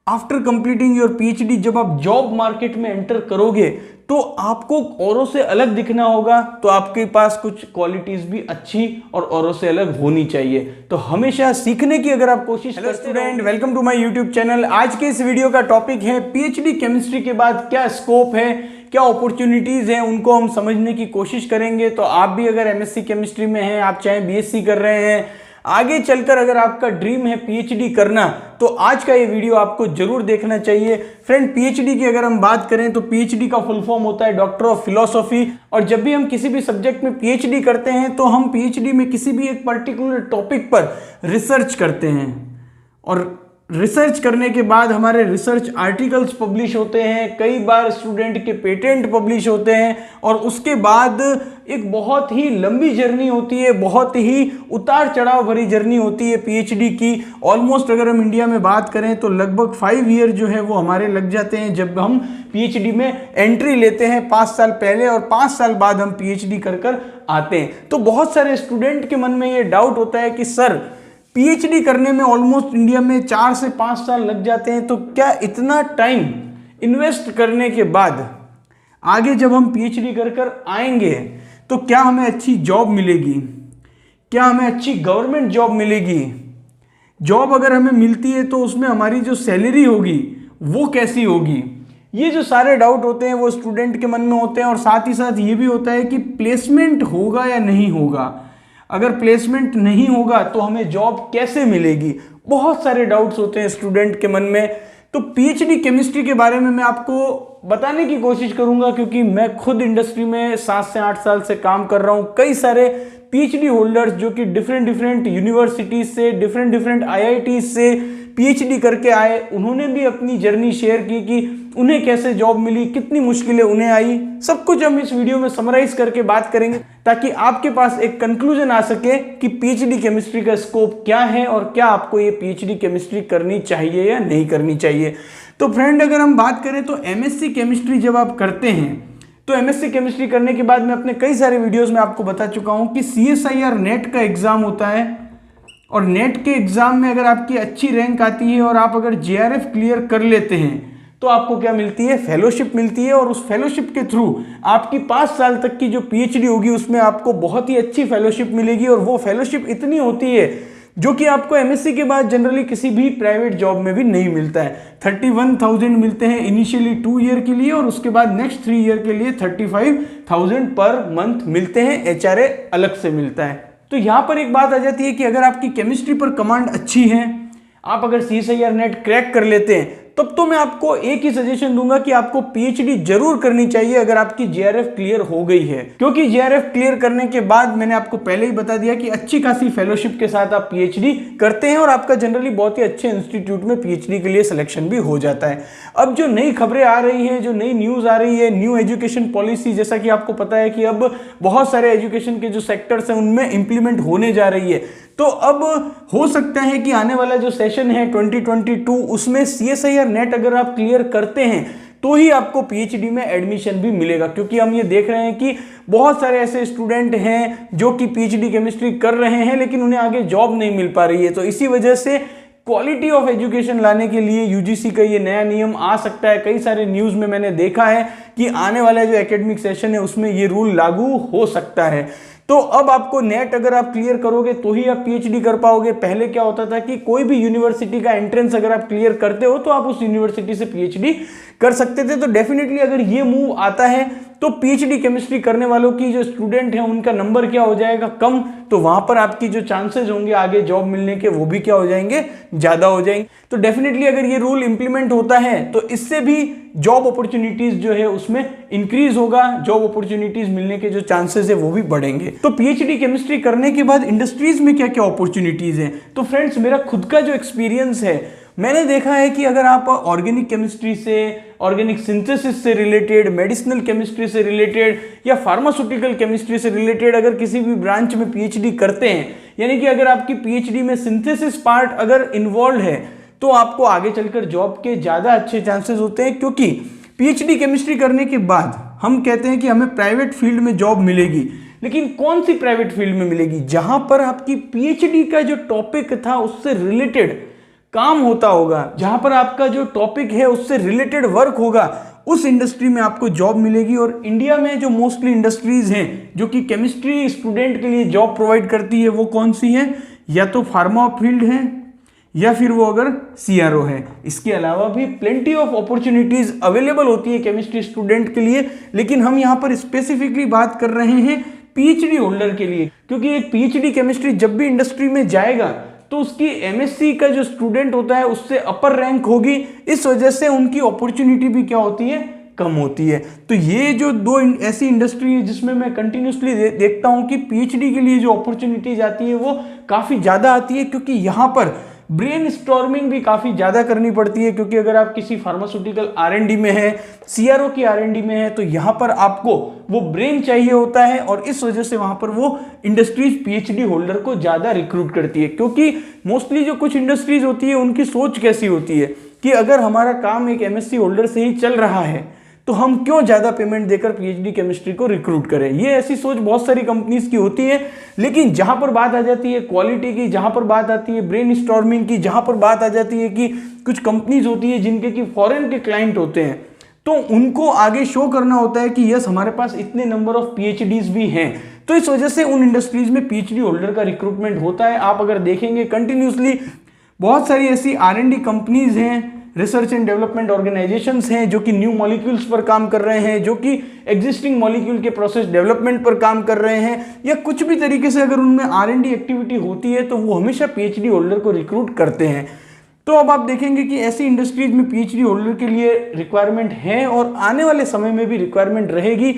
After completing your PhD जब आप job market में एंटर करोगे तो आपको औरों से अलग दिखना होगा, तो आपके पास कुछ क्वालिटीज भी अच्छी और औरों से अलग होनी चाहिए। तो हमेशा सीखने की अगर आप कोशिश करते हैं। Student, welcome to my YouTube channel. आज के इस वीडियो का टॉपिक है पीएचडी केमिस्ट्री के बाद क्या स्कोप है, क्या अपॉर्चुनिटीज हैं, उनको हम समझने की कोशिश करेंगे। तो आप भी अगर एमएससी केमिस्ट्री में हैं, आप चाहे बीएससी कर रहे हैं, आगे चलकर अगर आपका ड्रीम है पीएचडी करना, तो आज का ये वीडियो आपको जरूर देखना चाहिए। फ्रेंड, पीएचडी की अगर हम बात करें तो पीएचडी का फुल फॉर्म होता है डॉक्टर ऑफ फिलॉसफी। और जब भी हम किसी भी सब्जेक्ट में पीएचडी करते हैं तो हम पीएचडी में किसी भी एक पर्टिकुलर टॉपिक पर रिसर्च करते हैं, और रिसर्च करने के बाद हमारे रिसर्च आर्टिकल्स पब्लिश होते हैं, कई बार स्टूडेंट के पेटेंट पब्लिश होते हैं, और उसके बाद एक बहुत ही लंबी जर्नी होती है, बहुत ही उतार चढ़ाव भरी जर्नी होती है पीएचडी की। ऑलमोस्ट अगर हम इंडिया में बात करें तो लगभग 5 ईयर जो है वो हमारे लग जाते हैं जब हम पीएचडी में एंट्री लेते हैं, 5 साल पहले, और 5 साल बाद हम पीएचडी कर आते हैं। तो बहुत सारे स्टूडेंट के मन में ये डाउट होता है कि सर, पीएचडी करने में ऑलमोस्ट इंडिया में 4 से 5 साल लग जाते हैं, तो क्या इतना टाइम इन्वेस्ट करने के बाद आगे जब हम पीएचडी कर आएंगे तो क्या हमें अच्छी जॉब मिलेगी, क्या हमें अच्छी गवर्नमेंट जॉब मिलेगी? जॉब अगर हमें मिलती है तो उसमें हमारी जो सैलरी होगी वो कैसी होगी? ये जो सारे डाउट होते हैं वो स्टूडेंट के मन में होते हैं। और साथ ही साथ ये भी होता है कि प्लेसमेंट होगा या नहीं होगा, अगर प्लेसमेंट नहीं होगा तो हमें जॉब कैसे मिलेगी? बहुत सारे डाउट्स होते हैं स्टूडेंट के मन में। तो पीएचडी केमिस्ट्री के बारे में मैं आपको बताने की कोशिश करूंगा, क्योंकि मैं खुद इंडस्ट्री में 7 से 8 साल से काम कर रहा हूं। कई सारे पीएचडी होल्डर्स जो कि डिफरेंट यूनिवर्सिटीज से, डिफरेंट आईआईटी से पीएचडी करके आए, उन्होंने भी अपनी जर्नी शेयर की कि उन्हें कैसे जॉब मिली, कितनी मुश्किलें उन्हें आई। सब कुछ हम इस वीडियो में समराइज करके बात करेंगे, ताकि आपके पास एक कंक्लूजन आ सके कि पीएचडी केमिस्ट्री का स्कोप क्या है और क्या आपको ये पीएचडी केमिस्ट्री करनी चाहिए या नहीं करनी चाहिए। तो फ्रेंड, अगर हम बात करें तो एमएससी केमिस्ट्री जब आप करते हैं तो एमएससी केमिस्ट्री करने के बाद मैं अपने कई सारे वीडियोस में आपको बता चुका हूं कि सीएसआईआर नेट का एग्जाम होता है, और नेट के एग्जाम में अगर आपकी अच्छी रैंक आती है और आप अगर जेआरएफ क्लियर कर लेते हैं तो आपको क्या मिलती है? फेलोशिप मिलती है। और उस फेलोशिप के थ्रू आपकी 5 साल तक की जो पीएचडी होगी उसमें आपको बहुत ही अच्छी फेलोशिप मिलेगी। और वो फेलोशिप इतनी होती है जो कि आपको एमएससी के बाद जनरली किसी भी प्राइवेट जॉब में भी नहीं मिलता है। 31,000 मिलते हैं इनिशियली 2 ईयर के लिए, और उसके बाद नेक्स्ट 3 ईयर के लिए 35,000 पर मंथ मिलते हैं। एचआरए अलग से मिलता है। तो यहां पर एक बात आ जाती है कि अगर आपकी केमिस्ट्री पर कमांड अच्छी है, आप अगर सीएसआईआर नेट क्रैक कर लेते हैं, तब तो मैं आपको एक ही सजेशन दूंगा कि आपको पीएचडी जरूर करनी चाहिए अगर आपकी जेआरएफ क्लियर हो गई है। क्योंकि जेआरएफ क्लियर करने के बाद मैंने आपको पहले ही बता दिया कि अच्छी खासी फेलोशिप के साथ आप पीएचडी करते हैं, और आपका जनरली बहुत ही अच्छे इंस्टीट्यूट में पीएचडी के लिए सिलेक्शन भी हो जाता है। अब जो नई खबरें आ रही हैं, जो नई न्यूज आ रही है, न्यू एजुकेशन पॉलिसी, जैसा कि आपको पता है कि अब बहुत सारे एजुकेशन के जो सेक्टर्स हैं उनमें इंप्लीमेंट होने जा रही है। तो अब हो सकता है कि आने वाला जो सेशन है 2022, उसमें सीएसआईआर नेट अगर आप क्लियर करते हैं तो ही आपको पीएचडी में एडमिशन भी मिलेगा। क्योंकि हम ये देख रहे हैं कि बहुत सारे ऐसे स्टूडेंट हैं जो कि पीएचडी केमिस्ट्री कर रहे हैं लेकिन उन्हें आगे जॉब नहीं मिल पा रही है। तो इसी वजह से क्वालिटी ऑफ एजुकेशन लाने के लिए यूजीसी का ये नया नियम आ सकता है। कई सारे न्यूज में मैंने देखा है कि आने वाला जो एकेडमिक सेशन है उसमें ये रूल लागू हो सकता है। तो अब आपको नेट अगर आप क्लियर करोगे तो ही आप पीएचडी कर पाओगे। पहले क्या होता था कि कोई भी यूनिवर्सिटी का एंट्रेंस अगर आप क्लियर करते हो तो आप उस यूनिवर्सिटी से पीएचडी कर सकते थे। तो डेफिनेटली अगर ये मूव आता है तो पीएचडी केमिस्ट्री करने वालों की जो स्टूडेंट है उनका नंबर क्या हो जाएगा? कम। तो वहां पर आपकी जो चांसेस होंगे आगे जॉब मिलने के वो भी क्या हो जाएंगे? ज्यादा हो जाएंगे। तो डेफिनेटली अगर ये रूल इंप्लीमेंट होता है तो इससे भी जॉब अपॉर्चुनिटीज जो है उसमें इंक्रीज होगा, जॉब अपॉर्चुनिटीज मिलने के जो चांसेस है वो भी बढ़ेंगे। तो पीएचडी केमिस्ट्री करने के बाद इंडस्ट्रीज में क्या क्या अपॉर्चुनिटीज हैं? तो फ्रेंड्स, मेरा खुद का जो एक्सपीरियंस है, मैंने देखा है कि अगर आप ऑर्गेनिक केमिस्ट्री से, ऑर्गेनिक सिंथेसिस से रिलेटेड, मेडिसिनल केमिस्ट्री से रिलेटेड या फार्मास्यूटिकल केमिस्ट्री से रिलेटेड अगर किसी भी ब्रांच में पीएचडी करते हैं, यानी कि अगर आपकी पीएचडी में सिंथेसिस पार्ट अगर इन्वॉल्व है, तो आपको आगे चलकर जॉब के ज्यादा अच्छे चांसेस होते हैं। क्योंकि पीएचडी केमिस्ट्री करने के बाद हम कहते हैं कि हमें प्राइवेट फील्ड में जॉब मिलेगी, लेकिन कौन सी प्राइवेट फील्ड में मिलेगी? जहां पर आपकी पीएचडी का जो टॉपिक था उससे रिलेटेड काम होता होगा, जहां पर आपका जो टॉपिक है उससे रिलेटेड वर्क होगा, उस इंडस्ट्री में आपको जॉब मिलेगी। और इंडिया में जो मोस्टली इंडस्ट्रीज हैं जो कि केमिस्ट्री स्टूडेंट के लिए जॉब प्रोवाइड करती है, वो कौन सी है? या तो फार्मा फील्ड है या फिर वो अगर सीआरओ है। इसके अलावा भी प्लेंटी ऑफ अपॉर्चुनिटीज अवेलेबल होती है केमिस्ट्री स्टूडेंट के लिए, लेकिन हम यहाँ पर स्पेसिफिकली बात कर रहे हैं पीएचडी होल्डर के लिए, क्योंकि एक पीएचडी केमिस्ट्री जब भी इंडस्ट्री में जाएगा तो उसकी एमएससी का जो स्टूडेंट होता है उससे अपर रैंक होगी, इस वजह से उनकी अपॉर्चुनिटी भी क्या होती है? कम होती है। तो ये जो दो ऐसी इंडस्ट्री है जिसमें मैं कंटिन्यूसली देखता हूं कि पीएचडी के लिए जो अपॉर्चुनिटीज आती है वो काफी ज्यादा आती है, क्योंकि यहां पर ब्रेन स्टॉर्मिंग भी काफी ज्यादा करनी पड़ती है। क्योंकि अगर आप किसी फार्मास्यूटिकल आरएनडी में है, सीआरओ की आरएनडी में है, तो यहां पर आपको वो ब्रेन चाहिए होता है, और इस वजह से वहां पर वो इंडस्ट्रीज पीएचडी होल्डर को ज्यादा रिक्रूट करती है। क्योंकि मोस्टली जो कुछ इंडस्ट्रीज होती है उनकी सोच कैसी होती है कि अगर हमारा काम एक एमएससी होल्डर से ही चल रहा है तो हम क्यों ज्यादा पेमेंट देकर पीएचडी केमिस्ट्री को रिक्रूट करें। ये ऐसी सोच बहुत सारी कंपनीज की होती है, लेकिन जहां पर बात आ जाती है क्वालिटी की, जहां पर बात आती है ब्रेन स्टॉर्मिंग की, जहां पर बात आ जाती है कि कुछ कंपनीज होती है जिनके कि फॉरेन के क्लाइंट होते हैं, तो उनको आगे शो करना होता है कि यस हमारे पास इतने नंबर ऑफ पीएचडीज भी हैं, तो इस वजह से उन इंडस्ट्रीज में पीएचडी होल्डर का रिक्रूटमेंट होता है। आप अगर देखेंगे कंटिन्यूसली बहुत सारी ऐसी आरएनडी कंपनीज हैं, रिसर्च एंड डेवलपमेंट ऑर्गेनाइजेशंस हैं जो कि न्यू मॉलिक्यूल्स पर काम कर रहे हैं, जो कि एग्जिस्टिंग मॉलिक्यूल के प्रोसेस डेवलपमेंट पर काम कर रहे हैं, या कुछ भी तरीके से अगर उनमें आरएनडी एक्टिविटी होती है तो वो हमेशा पीएचडी होल्डर को रिक्रूट करते हैं। तो अब आप देखेंगे कि ऐसी इंडस्ट्रीज में पीएचडी होल्डर के लिए रिक्वायरमेंट है और आने वाले समय में भी रिक्वायरमेंट रहेगी।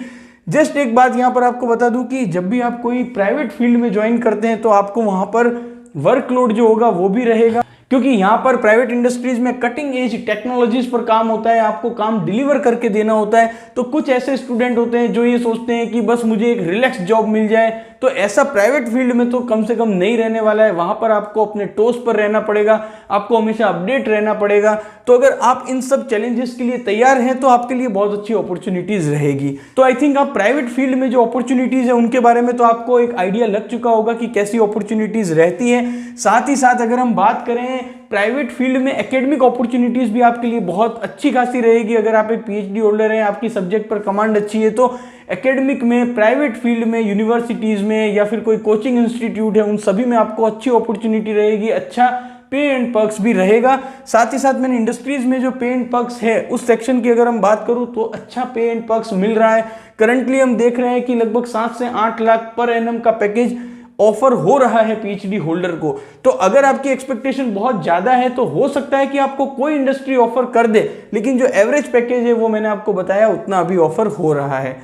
जस्ट एक बात यहाँ पर आपको बता दूं कि जब भी आप कोई प्राइवेट फील्ड में ज्वाइन करते हैं तो आपको वहां पर वर्कलोड जो होगा वो भी रहेगा, क्योंकि यहाँ पर प्राइवेट इंडस्ट्रीज में कटिंग एज टेक्नोलॉजीज पर काम होता है, आपको काम डिलीवर करके देना होता है। तो कुछ ऐसे स्टूडेंट होते हैं जो ये सोचते हैं कि बस मुझे एक रिलैक्स जॉब मिल जाए, तो ऐसा प्राइवेट फील्ड में तो कम से कम नहीं रहने वाला है। वहां पर आपको अपने टोस पर रहना पड़ेगा, आपको हमेशा अपडेट रहना पड़ेगा। तो अगर आप इन सब चैलेंजेस के लिए तैयार हैं तो आपके लिए बहुत अच्छी अपॉर्चुनिटीज रहेगी। तो आई थिंक आप प्राइवेट फील्ड में जो अपॉर्चुनिटीज है उनके बारे में तो आपको एक आइडिया लग चुका होगा कि कैसी अपॉर्चुनिटीज रहती है। साथ ही साथ अगर हम बात करें प्राइवेट फील्ड में एकेडमिक अपॉर्चुनिटीज भी आपके लिए बहुत अच्छी खासी रहेगी। अगर आप एक पीएचडी होल्डर हैं, आपकी सब्जेक्ट पर कमांड अच्छी है, तो एकेडमिक में, प्राइवेट फील्ड में, यूनिवर्सिटीज में या फिर कोई कोचिंग इंस्टीट्यूट है, उन सभी में आपको अच्छी अपॉर्चुनिटी रहेगी, अच्छा पे एंड पर्क्स भी रहेगा। साथ ही साथ मैंने इंडस्ट्रीज में जो पे एंड पर्क्स है उस सेक्शन की अगर हम बात करूं तो अच्छा पे एंड पर्क्स मिल रहा है। करंटली हम देख रहे हैं कि लगभग 7 से 8 लाख पर एनम का पैकेज ऑफर हो रहा है पीएचडी होल्डर को। तो अगर आपकी एक्सपेक्टेशन बहुत ज्यादा है तो हो सकता है कि आपको कोई इंडस्ट्री ऑफर कर दे, लेकिन जो एवरेज पैकेज है वो मैंने आपको बताया उतना अभी ऑफर हो रहा है।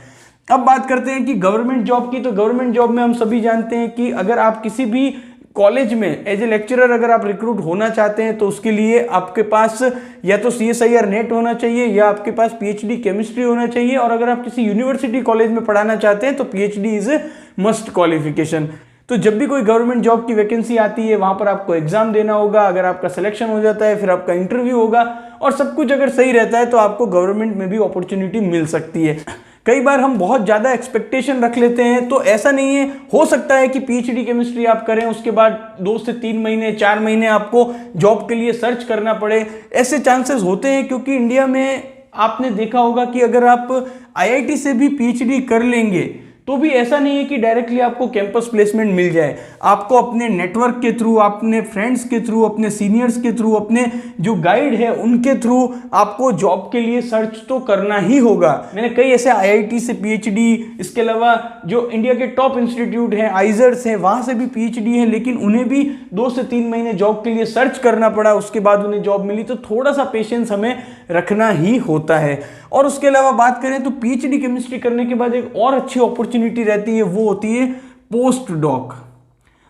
अब बात करते हैं कि गवर्नमेंट जॉब की। तो गवर्नमेंट जॉब में हम सभी जानते हैं कि अगर आप किसी भी कॉलेज में एज ए लेक्चरर अगर आप रिक्रूट होना चाहते हैं तो उसके लिए आपके पास या तो CSIR नेट होना चाहिए या आपके पास पीएचडी केमिस्ट्री होना चाहिए, और अगर आप किसी यूनिवर्सिटी कॉलेज में पढ़ाना चाहते हैं तो PhD is a must qualification. तो जब भी कोई गवर्नमेंट जॉब की वैकेंसी आती है वहां पर आपको एग्जाम देना होगा। अगर आपका सिलेक्शन हो जाता है फिर आपका इंटरव्यू होगा, और सब कुछ अगर सही रहता है तो आपको गवर्नमेंट में भी अपॉर्चुनिटी मिल सकती है। कई बार हम बहुत ज्यादा एक्सपेक्टेशन रख लेते हैं, तो ऐसा नहीं है। हो सकता है कि पीएचडी केमिस्ट्री आप करें, उसके बाद 2 से 3 महीने 4 महीने आपको जॉब के लिए सर्च करना पड़े, ऐसे चांसेस होते हैं। क्योंकि इंडिया में आपने देखा होगा कि अगर आप IIT से भी पीएचडी कर लेंगे तो भी ऐसा नहीं है कि डायरेक्टली आपको कैंपस प्लेसमेंट मिल जाए। आपको अपने नेटवर्क के थ्रू, अपने फ्रेंड्स के थ्रू, अपने सीनियर्स के थ्रू, अपने जो गाइड है उनके थ्रू आपको जॉब के लिए सर्च तो करना ही होगा। मैंने कई ऐसे IIT से पीएचडी, इसके अलावा जो इंडिया के टॉप इंस्टीट्यूट हैं, आइजर्स हैं, वहां से भी पीएचडी है, लेकिन उन्हें भी 2 से 3 महीने जॉब के लिए सर्च करना पड़ा, उसके बाद उन्हें जॉब मिली। तो थोड़ा सा पेशेंस हमें रखना ही होता है। और उसके अलावा बात करें तो पीएचडी केमिस्ट्री करने के बाद एक और अच्छी अपॉर्चुनिटी रहती है, वो होती है पोस्ट डॉक।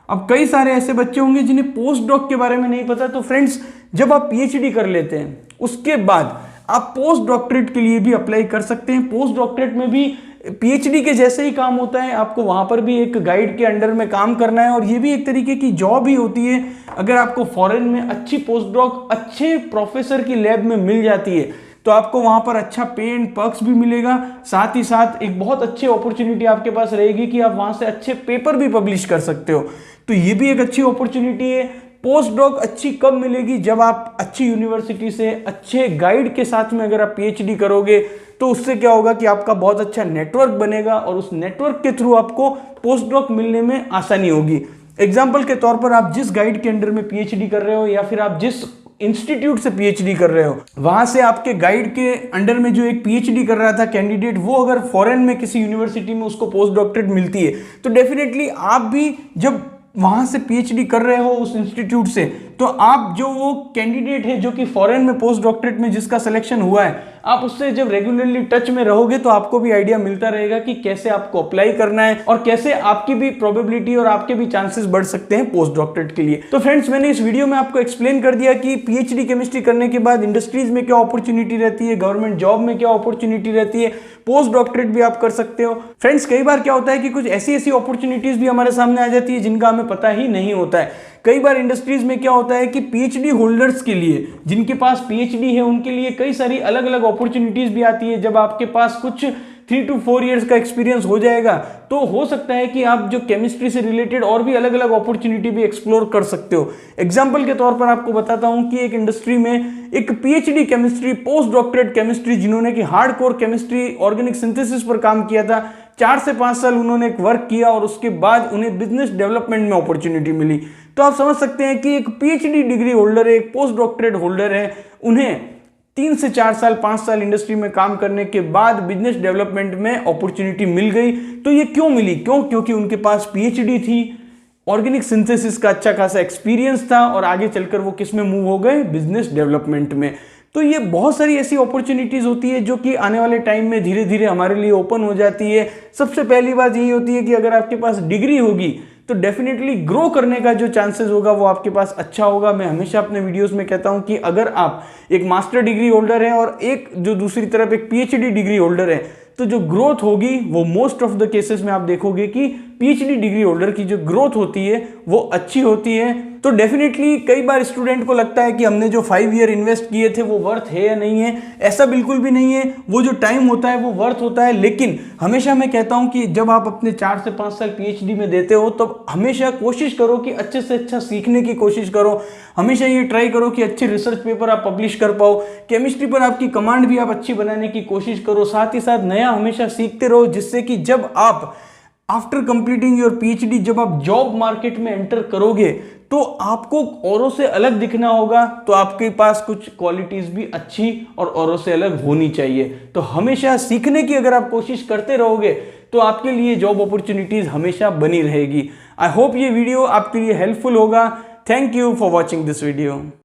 अब कई सारे ऐसे बच्चे होंगे जिन्हें पोस्ट डॉक के बारे में नहीं पता। तो फ्रेंड्स, जब आप पीएचडी कर लेते हैं उसके बाद आप पोस्ट डॉक्टरेट के लिए भी अप्लाई कर सकते हैं। पोस्ट डॉक्टरेट में भी पीएचडी के जैसे ही काम होता है, आपको वहां पर भी एक गाइड के अंडर में काम करना है, और ये भी एक तरीके की जॉब ही होती है। अगर आपको फॉरेन में अच्छी पोस्ट डॉक अच्छे प्रोफेसर की लैब में मिल जाती है तो आपको वहां पर अच्छा पे एंड पर्क्स भी मिलेगा। साथ ही साथ एक बहुत अच्छी अपॉर्चुनिटी आपके पास रहेगी कि आप वहां से अच्छे पेपर भी पब्लिश कर सकते हो। तो ये भी एक अच्छी अपॉर्चुनिटी है। पोस्ट डॉक अच्छी कब मिलेगी, जब आप अच्छी यूनिवर्सिटी से अच्छे गाइड के साथ में अगर आप पीएचडी करोगे तो उससे क्या होगा कि आपका बहुत अच्छा नेटवर्क बनेगा और उस नेटवर्क के थ्रू आपको पोस्ट डॉक मिलने में आसानी होगी। एग्जाम्पल के तौर पर आप जिस गाइड के अंडर में पीएचडी कर रहे हो या फिर आप जिस इंस्टीट्यूट से पीएचडी कर रहे हो, वहां से आपके गाइड के अंडर में जो एक पीएचडी कर रहा था कैंडिडेट, वो अगर फॉरेन में किसी यूनिवर्सिटी में उसको पोस्ट डॉक्टरेट मिलती है तो डेफिनेटली आप भी जब वहां से पीएचडी कर रहे हो उस इंस्टीट्यूट से, तो आप जो वो कैंडिडेट है जो कि फॉरेन में पोस्ट डॉक्टरेट में जिसका सिलेक्शन हुआ है, आप उससे जब रेगुलरली टच में रहोगे तो आपको भी आइडिया मिलता रहेगा कि कैसे आपको अप्लाई करना है और कैसे आपकी भी प्रोबेबिलिटी और आपके भी चांसेस बढ़ सकते हैं पोस्ट डॉक्टरेट के लिए। तो फ्रेंड्स, मैंने इस वीडियो में आपको एक्सप्लेन कर दिया कि पीएचडी केमिस्ट्री करने के बाद इंडस्ट्रीज में क्या अपॉर्चुनिटी रहती है, गवर्नमेंट जॉब में क्या अपॉर्चुनिटी रहती है, पोस्ट डॉक्टरेट भी आप कर सकते हो। फ्रेंड्स, कई बार क्या होता है कि कुछ ऐसी अपॉर्चुनिटीज भी हमारे सामने आ जाती है जिनका हमें पता ही नहीं होता है। कई बार इंडस्ट्रीज में क्या होता है कि पीएचडी होल्डर्स के लिए, जिनके पास पीएचडी है, उनके लिए कई सारी अलग अलग अपॉर्चुनिटीज भी आती है। जब आपके पास कुछ 3 to 4 इयर्स का एक्सपीरियंस हो जाएगा तो हो सकता है कि आप जो केमिस्ट्री से रिलेटेड और भी अलग अलग अपॉर्चुनिटी भी एक्सप्लोर कर सकते हो। एग्जांपल के तौर पर आपको बताता हूं कि एक इंडस्ट्री में एक PhD chemistry, post doctorate chemistry, जिन्होंने कि हार्डकोर केमिस्ट्री, ऑर्गेनिक सिंथेसिस पर काम किया था, 4 से 5 साल उन्होंने एक वर्क किया और उसके बाद उन्हें बिजनेस डेवलपमेंट में अपॉर्चुनिटी मिली। तो आप समझ सकते हैं कि एक पीएचडी डिग्री होल्डर है, एक पोस्ट डॉक्टरेट होल्डर है, उन्हें 3 से 4 साल, 5 साल इंडस्ट्री में काम करने के बाद बिजनेस डेवलपमेंट में अपॉर्चुनिटी मिल गई। तो ये क्यों मिली? क्योंकि उनके पास पीएचडी थी, ऑर्गेनिक सिंथेसिस का अच्छा खासा एक्सपीरियंस था और आगे चलकर वो किस में मूव हो गए? बिजनेस डेवलपमेंट में। तो ये बहुत सारी ऐसी अपॉर्चुनिटीज होती है जो कि आने वाले टाइम में धीरे धीरे हमारे लिए ओपन हो जाती है। सबसे पहली बात यही होती है कि अगर आपके पास डिग्री होगी तो डेफिनेटली ग्रो करने का जो चांसेस होगा वो आपके पास अच्छा होगा। मैं हमेशा अपने वीडियोस में कहता हूं कि अगर आप एक मास्टर डिग्री होल्डर है और एक जो दूसरी तरफ एक पीएचडी डिग्री होल्डर है, तो जो ग्रोथ होगी वो मोस्ट ऑफ द केसेस में आप देखोगे कि पीएचडी डिग्री होल्डर की जो ग्रोथ होती है वो अच्छी होती है। तो डेफिनेटली कई बार स्टूडेंट को लगता है कि हमने जो 5 ईयर इन्वेस्ट किए थे वो वर्थ है या नहीं है। ऐसा बिल्कुल भी नहीं है, वो जो टाइम होता है वो वर्थ होता है। लेकिन हमेशा मैं कहता हूं कि जब आप अपने 4 से 5 साल पीएचडी में देते हो तो हमेशा कोशिश करो कि अच्छे से अच्छा सीखने की कोशिश करो। हमेशा ये ट्राई करो कि अच्छे रिसर्च पेपर आप पब्लिश कर पाओ। केमिस्ट्री पर आपकी कमांड भी आप अच्छी बनाने की कोशिश करो। साथ ही साथ नया हमेशा सीखते रहो, जिससे कि जब आप आफ्टर कंप्लीटिंग योर पीएचडी, जब आप जॉब मार्केट में एंटर करोगे तो आपको औरों से अलग दिखना होगा। तो आपके पास कुछ क्वालिटीज भी अच्छी और औरों से अलग होनी चाहिए। तो हमेशा सीखने की अगर आप कोशिश करते रहोगे तो आपके लिए जॉब अपॉर्चुनिटीज हमेशा बनी रहेगी। आई होप ये वीडियो आपके लिए हेल्पफुल होगा। Thank you for watching this video.